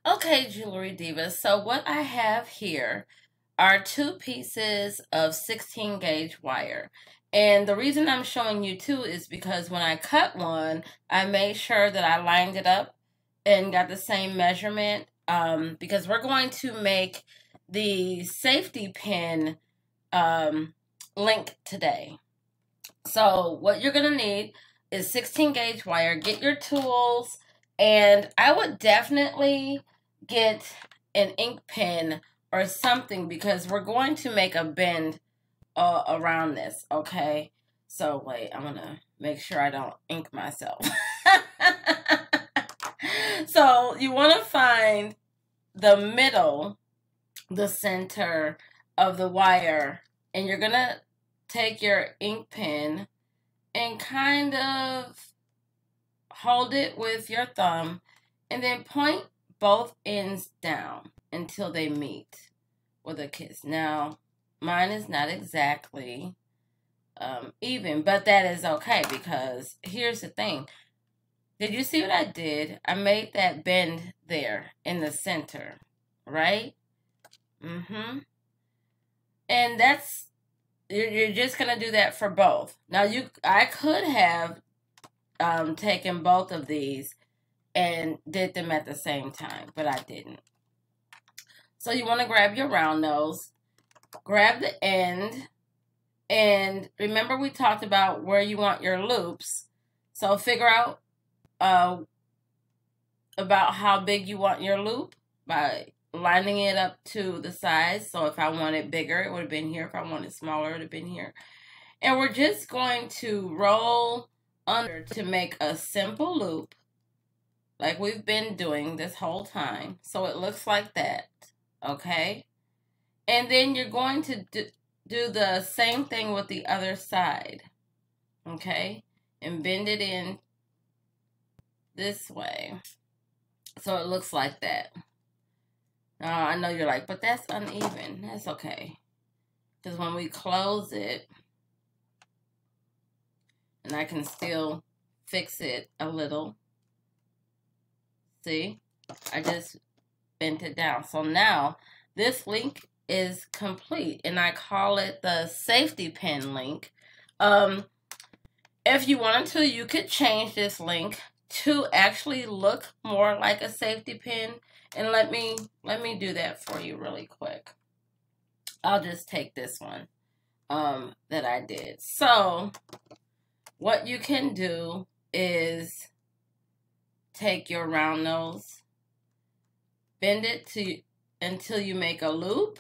Okay, Jewelry Divas. So what I have here are two pieces of 16 gauge wire. And the reason I'm showing you two is because when I cut one, I made sure that I lined it up and got the same measurement because we're going to make the safety pin link today. So what you're going to need is 16 gauge wire. Get your tools, and I would definitely get an ink pen or something because we're going to make a bend around this, okay? So wait, I'm gonna make sure I don't ink myself. So you want to find the middle, the center of the wire, and you're gonna take your ink pen and kind of hold it with your thumb and then point both ends down until they meet with a kiss. Now, mine is not exactly even, but that is okay because here's the thing. Did you see what I did? I made that bend there in the center, right? Mm-hmm. And that's, you're just going to do that for both. Now, I could have taken both of these and did them at the same time, but I didn't. So you want to grab your round nose, grab the end, and remember we talked about where you want your loops. So figure out about how big you want your loop by lining it up to the size. So if I want it bigger, it would have been here. If I want it smaller, it would have been here. And we're just going to roll under to make a simple loop like we've been doing this whole time. So it looks like that, okay? And then you're going to do the same thing with the other side, okay? And bend it in this way. So it looks like that. Now, I know you're like, but that's uneven. That's okay. Because when we close it, and I can still fix it a little. See? I just bent it down. So now, this link is complete. And I call it the safety pin link. If you wanted to, you could change this link to actually look more like a safety pin. And let me do that for you really quick. I'll just take this one that I did. So what you can do is take your round nose, bend it until you make a loop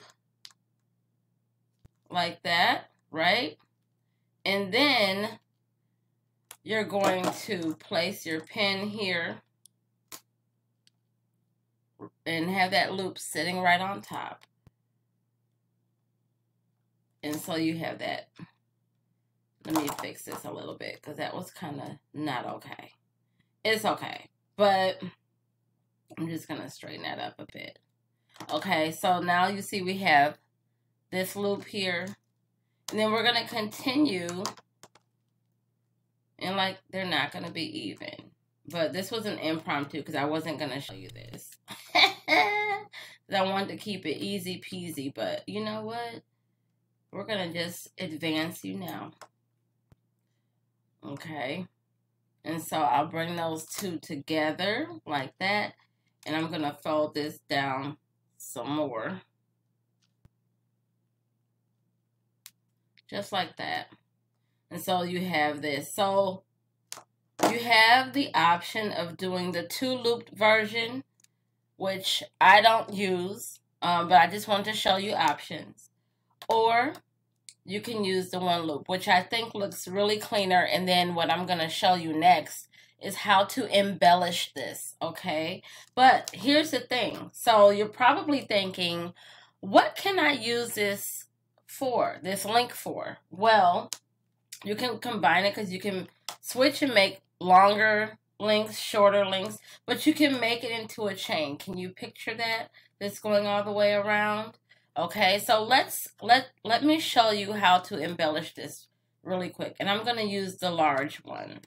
like that, right? And then you're going to place your pin here and have that loop sitting right on top. And so you have that. Let me fix this a little bit because that was kind of not okay. It's okay, but I'm just going to straighten that up a bit. Okay, so now you see we have this loop here. And then we're going to continue. And like, they're not going to be even. But this was an impromptu because I wasn't going to show you this. I wanted to keep it easy peasy. But you know what? We're going to just advance you now. Okay. And so I'll bring those two together like that. And I'm going to fold this down some more. Just like that. And so you have this. So you have the option of doing the two-looped version, which I don't use, but I just wanted to show you options. Or you can use the one loop, which I think looks really cleaner. And then what I'm going to show you next is how to embellish this, okay? But here's the thing. So you're probably thinking, what can I use this for, this link for? Well, you can combine it because you can switch and make longer links, shorter links, but you can make it into a chain. Can you picture that? That's going all the way around. Okay, so let me show you how to embellish this really quick. And I'm going to use the large one.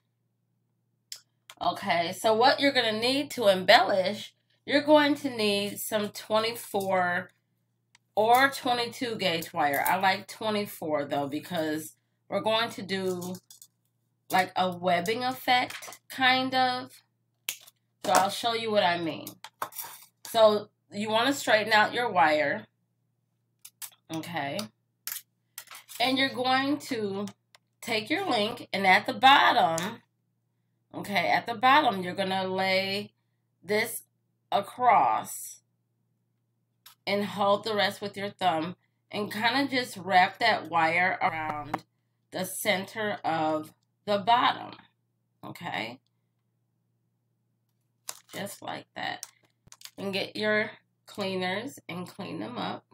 Okay, so what you're going to need to embellish you're going to need some 24 or 22 gauge wire. I like 24 though, because we're going to do like a webbing effect, kind of. So I'll show you what I mean. So you want to straighten out your wire, okay? And you're going to take your link, and at the bottom, okay, at the bottom, you're going to lay this across and hold the rest with your thumb and kind of just wrap that wire around the center of the bottom, okay? Just like that. And get your cleaners and clean them up.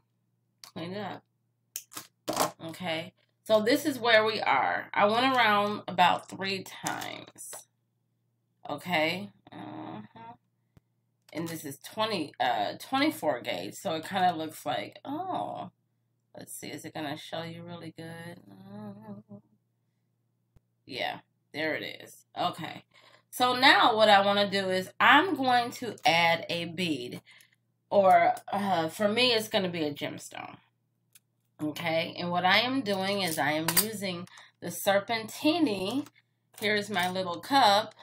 Clean it up. Okay. So this is where we are. I went around about 3 times. Okay. And this is 24 gauge. So it kind of looks like, oh, let's see. Is it going to show you really good? Yeah, there it is. Okay. So now what I want to do is I'm going to add a bead, or for me it's going to be a gemstone. Okay, and what I am doing is I am using the Serpentini. Here's my little cup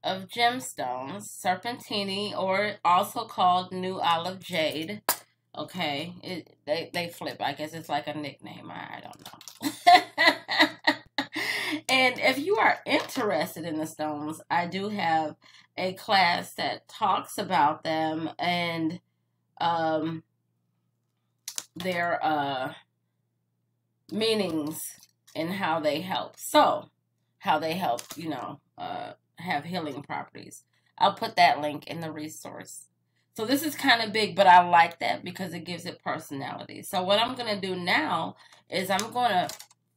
of gemstones, Serpentini, or also called New Olive Jade. Okay, they flip. I guess it's like a nickname. I don't know. And if you are interested in the stones, I do have a class that talks about them and their meanings and how they help. So, how they help, you know, have healing properties. I'll put that link in the resource. So this is kind of big, but I like that because it gives it personality. So what I'm going to do now is I'm going to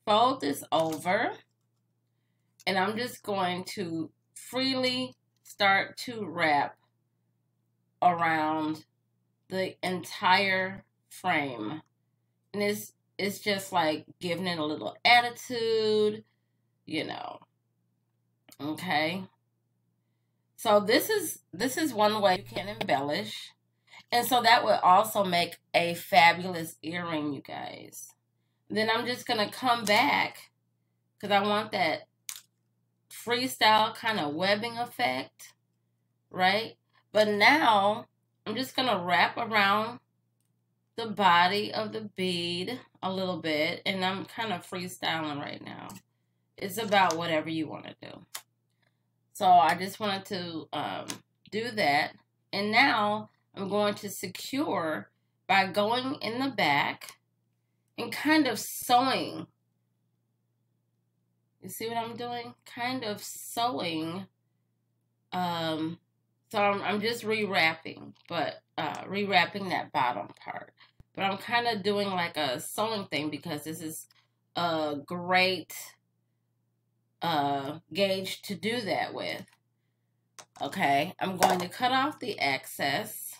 fold this over. And I'm just going to freely start to wrap around the entire frame. And it's just like giving it a little attitude, you know. Okay. So this is one way you can embellish. And so that would also make a fabulous earring, you guys. Then I'm just going to come back because I want that freestyle kind of webbing effect, right? But now I'm just going to wrap around the body of the bead a little bit, and I'm kind of freestyling right now. It's about whatever you want to do. So I just wanted to do that, and now I'm going to secure by going in the back and kind of sewing. You see what I'm doing? Kind of sewing. So I'm just rewrapping, but rewrapping that bottom part. But I'm kind of doing like a sewing thing because this is a great gauge to do that with. Okay, I'm going to cut off the excess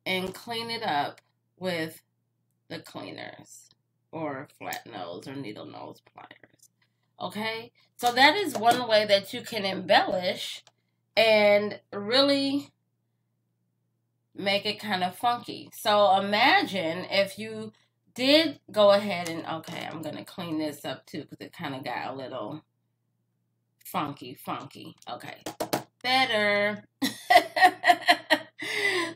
and clean it up with the cleaners, or flat nose or needle nose pliers. Okay, so that is one way that you can embellish and really make it kind of funky. So imagine if you did go ahead and, okay, I'm going to clean this up too because it kind of got a little funky. Okay, better.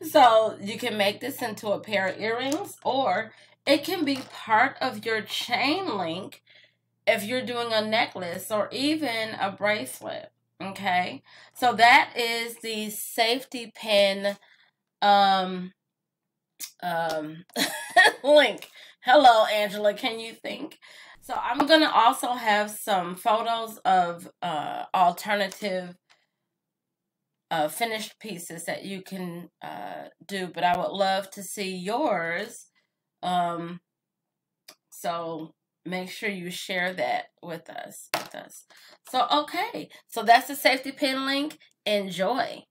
So you can make this into a pair of earrings, or it can be part of your chain link if you're doing a necklace or even a bracelet. Okay, so that is the safety pin link. Hello, Angela, can you think? So I'm going to also have some photos of alternative finished pieces that you can do, but I would love to see yours. So make sure you share that with us. So, okay. So that's the safety pin link. Enjoy.